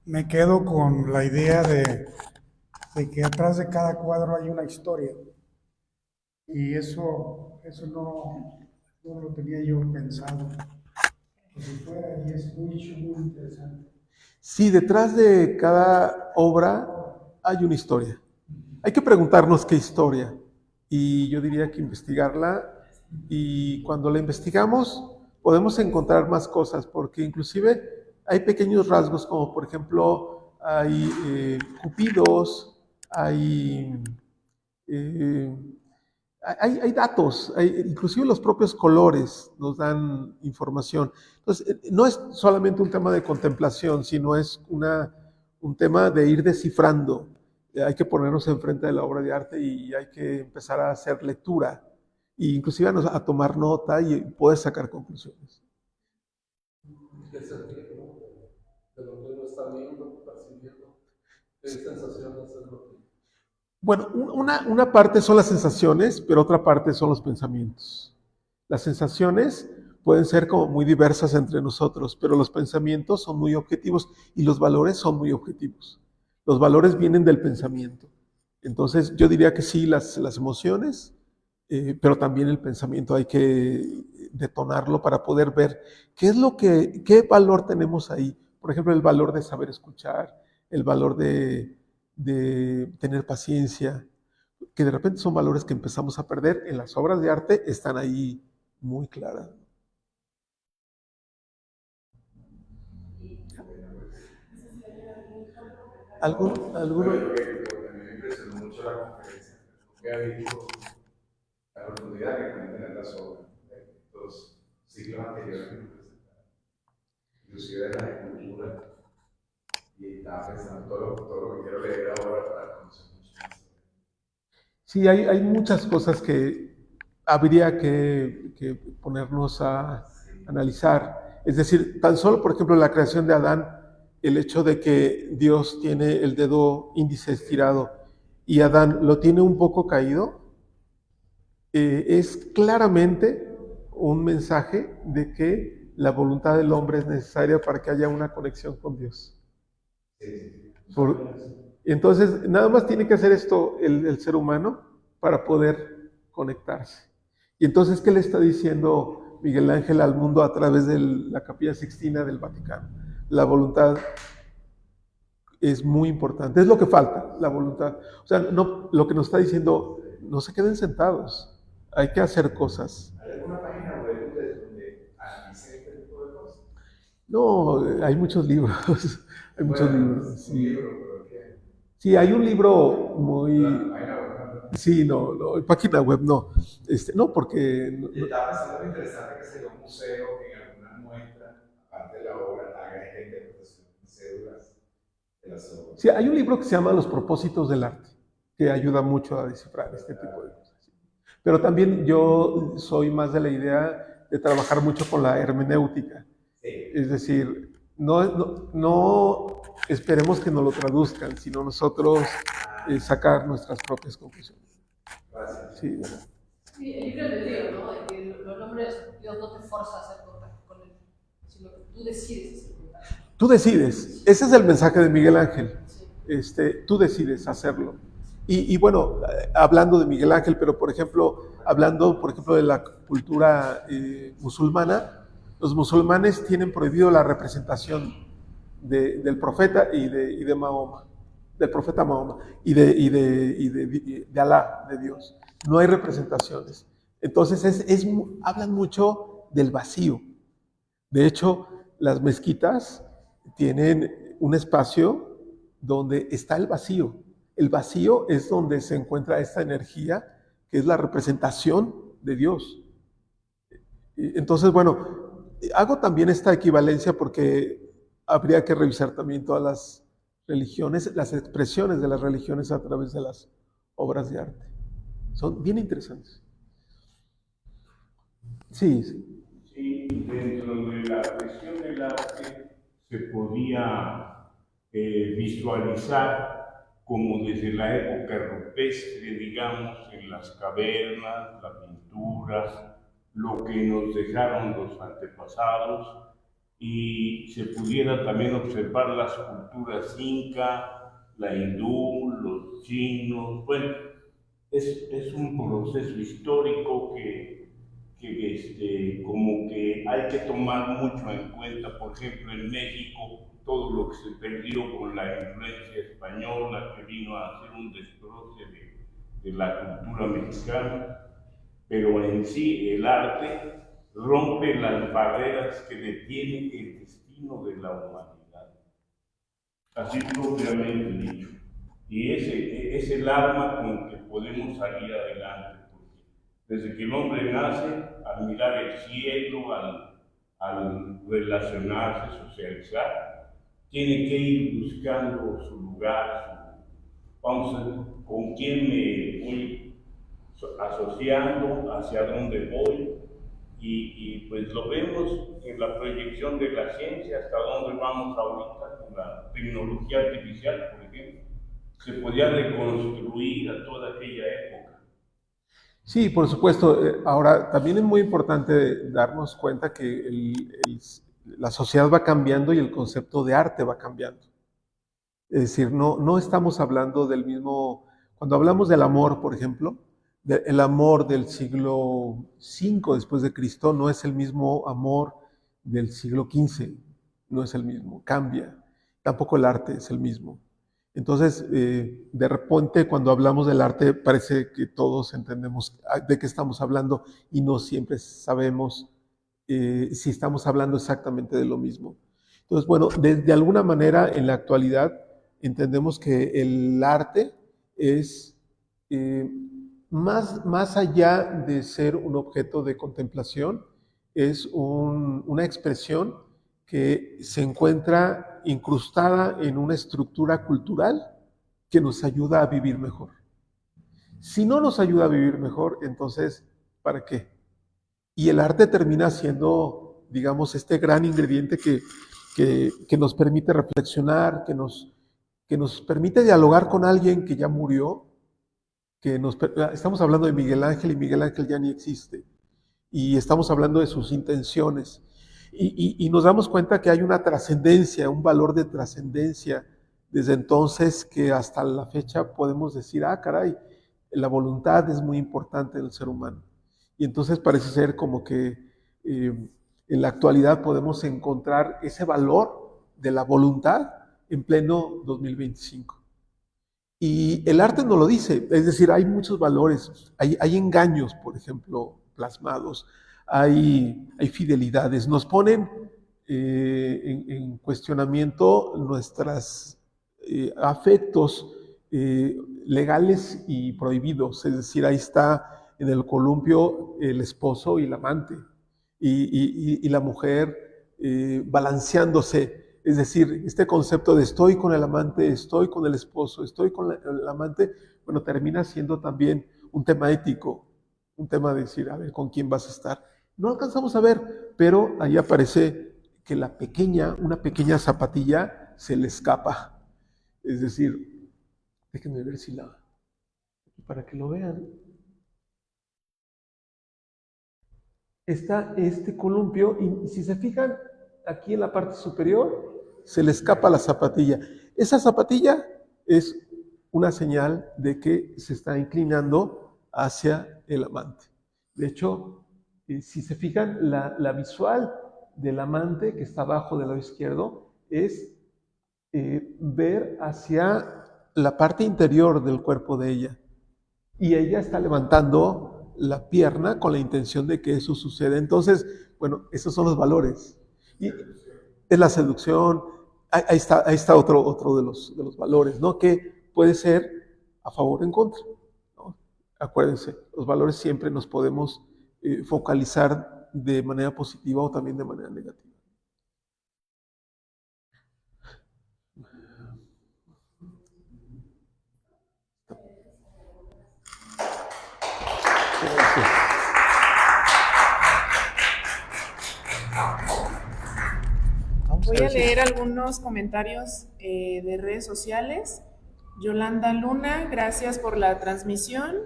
Me quedo con la idea de que atrás de cada cuadro hay una historia. Y eso no lo tenía yo pensado. Que si fuera, y es muy interesante. Sí, detrás de cada obra hay una historia. Hay que preguntarnos qué historia. Y yo diría que investigarla. Y cuando la investigamos, podemos encontrar más cosas, porque inclusive hay pequeños rasgos, como por ejemplo, hay cupidos, eh, hay datos, inclusive los propios colores nos dan información. Entonces, no es solamente un tema de contemplación, sino es un tema de ir descifrando. Hay que ponernos enfrente de la obra de arte y hay que empezar a hacer lectura, e inclusive a tomar nota y poder sacar conclusiones. ¿Qué sentir, no? De lo que uno está viendo, percibiendo? ¿Qué sensaciones es lo que...? Bueno, una parte son las sensaciones, pero otra parte son los pensamientos. Las sensaciones pueden ser como muy diversas entre nosotros, pero los pensamientos son muy objetivos y los valores son muy objetivos. Los valores vienen del pensamiento. Entonces, yo diría que sí, las emociones, pero también el pensamiento hay que detonarlo para poder ver qué valor tenemos ahí. Por ejemplo, el valor de saber escuchar, el valor de tener paciencia, que de repente son valores que empezamos a perder. En las obras de arte están ahí muy claras. ¿Alguno? Bueno, también me impresionó mucho la conferencia, porque ha visto la profundidad que pueden tener las obras de los siglos anteriores que nos presentaron, inclusive de las esculturas, y estaba pensando todo lo que quiero leer ahora para conocer mucho más. Sí, hay muchas cosas que habría que ponernos a analizar. Es decir, tan solo, por ejemplo, la creación de Adán, el hecho de que Dios tiene el dedo índice estirado y Adán lo tiene un poco caído, es claramente un mensaje de que la voluntad del hombre es necesaria para que haya una conexión con Dios. Entonces, nada más tiene que hacer esto el ser humano para poder conectarse. Y entonces, ¿qué le está diciendo Miguel Ángel al mundo a través de la Capilla Sixtina del Vaticano? La voluntad es muy importante, es lo que falta, la voluntad. O sea, no, lo que nos está diciendo, no se queden sentados, hay que hacer cosas. ¿Hay alguna página web donde analice este tipo de cosas? No, hay muchos libros, hay muchos libros. Sí. Un libro, pero ¿qué? Sí, hay un libro muy... La página web. Sí, no, página web no. No, porque... Y estaba pensando lo interesante que sería un museo que en alguna muestra, aparte de la obra, haga esta interpretación en cédulas de las obras. Sí, hay un libro que se llama Los propósitos del arte, que ayuda mucho a descifrar este tipo de cosas. Pero también yo soy más de la idea de trabajar mucho con la hermenéutica. Sí. Es decir, no esperemos que nos lo traduzcan, sino nosotros sacar nuestras propias conclusiones. Gracias. Sí. Sí, el libro del Dios, ¿no? De que los nombres, Dios no te forza a hacer contacto con él, sino que tú decides hacer contacto. Tú decides. Ese es el mensaje de Miguel Ángel. Sí. Tú decides hacerlo. Y bueno, hablando de Miguel Ángel, pero por ejemplo, hablando por ejemplo de la cultura musulmana, los musulmanes tienen prohibido la representación del profeta y de Mahoma, del profeta Mahoma y de Alá, de Dios. No hay representaciones. Entonces hablan mucho del vacío. De hecho, las mezquitas tienen un espacio donde está el vacío. El vacío es donde se encuentra esta energía que es la representación de Dios. Entonces, bueno, hago también esta equivalencia porque habría que revisar también todas las religiones, las expresiones de las religiones a través de las obras de arte. Son bien interesantes. Sí, sí. Sí, dentro de la cuestión del arte se podía visualizar como desde la época rupestre, digamos, en las cavernas, la pintura, lo que nos dejaron los antepasados, y se pudiera también observar las culturas inca, la hindú, los chinos. Bueno, es un proceso histórico que como que hay que tomar mucho en cuenta. Por ejemplo, en México, todo lo que se perdió con la influencia española, que vino a hacer un destroce de la cultura mexicana, pero en sí el arte rompe las barreras que detienen el destino de la humanidad, así propiamente dicho. Y ese es el arma con que podemos salir adelante, porque desde que el hombre nace, al mirar el cielo, al relacionarse, socializar, tiene que ir buscando su lugar, con quién me voy asociando, hacia dónde voy, y pues lo vemos en la proyección de la ciencia, hasta dónde vamos ahorita con la tecnología artificial, por ejemplo. Se podía reconstruir a toda aquella época. Sí, por supuesto. Ahora, también es muy importante darnos cuenta que la sociedad va cambiando y el concepto de arte va cambiando. Es decir, no estamos hablando del mismo. Cuando hablamos del amor, por ejemplo, el amor del siglo V después de Cristo no es el mismo amor del siglo XV, no es el mismo, cambia. Tampoco el arte es el mismo. Entonces, de repente, cuando hablamos del arte, parece que todos entendemos de qué estamos hablando y no siempre sabemos si estamos hablando exactamente de lo mismo. Entonces, bueno, de alguna manera, en la actualidad, entendemos que el arte es más allá de ser un objeto de contemplación, es una expresión que se encuentra incrustada en una estructura cultural que nos ayuda a vivir mejor. Si no nos ayuda a vivir mejor, entonces, ¿para qué? Y el arte termina siendo, digamos, este gran ingrediente que nos permite reflexionar, que nos permite dialogar con alguien que ya murió, estamos hablando de Miguel Ángel y Miguel Ángel ya ni existe, y estamos hablando de sus intenciones. Y nos damos cuenta que hay una trascendencia, un valor de trascendencia desde entonces que hasta la fecha podemos decir, caray, la voluntad es muy importante en el ser humano. Y entonces parece ser como que en la actualidad podemos encontrar ese valor de la voluntad en pleno 2025. Y el arte nos lo dice, es decir, hay muchos valores, hay engaños, por ejemplo, plasmados. Hay fidelidades, nos ponen en cuestionamiento nuestros afectos legales y prohibidos, es decir, ahí está en el columpio el esposo y el amante, y la mujer balanceándose Es decir, este concepto de estoy con el amante, estoy con el esposo, estoy con el amante, bueno, termina siendo también un tema ético, un tema de decir, a ver, ¿con quién vas a estar? No alcanzamos a ver, pero ahí aparece que una pequeña zapatilla se le escapa. Es decir, déjenme ver si para que lo vean. Está este columpio y si se fijan, aquí en la parte superior se le escapa la zapatilla. Esa zapatilla es una señal de que se está inclinando hacia el amante. De hecho, si se fijan, la visual del amante que está abajo del lado izquierdo es ver hacia la parte interior del cuerpo de ella. Y ella está levantando la pierna con la intención de que eso suceda. Entonces, bueno, esos son los valores. Y es la seducción. Ahí está otro de los valores, ¿no? Que puede ser a favor o en contra, ¿no? Acuérdense, los valores siempre nos podemos focalizar de manera positiva o también de manera negativa. Gracias. Voy a leer algunos comentarios de redes sociales. Yolanda Luna, gracias por la transmisión.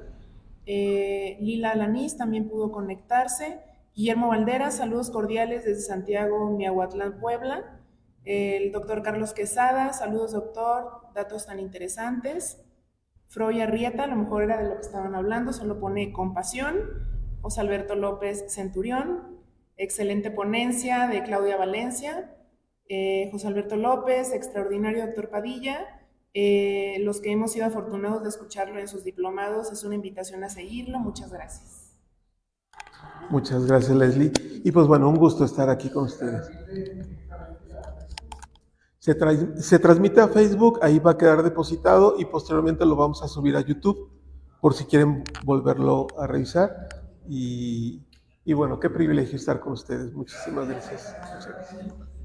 Lila Alanís también pudo conectarse. Guillermo Valderas, saludos cordiales desde Santiago, Miahuatlán, Puebla. El doctor Carlos Quesada, saludos doctor, datos tan interesantes. Froy Arrieta, a lo mejor era de lo que estaban hablando, solo pone compasión. José Alberto López Centurión, excelente ponencia de Claudia Valencia. José Alberto López, extraordinario doctor Padilla. Los que hemos sido afortunados de escucharlo en sus diplomados, es una invitación a seguirlo. Muchas gracias. Muchas gracias, Leslie. Y pues bueno, un gusto estar aquí con ustedes. Se transmite a Facebook, ahí va a quedar depositado y posteriormente lo vamos a subir a YouTube por si quieren volverlo a revisar. Y bueno, qué privilegio estar con ustedes. Muchísimas gracias. Muchas gracias.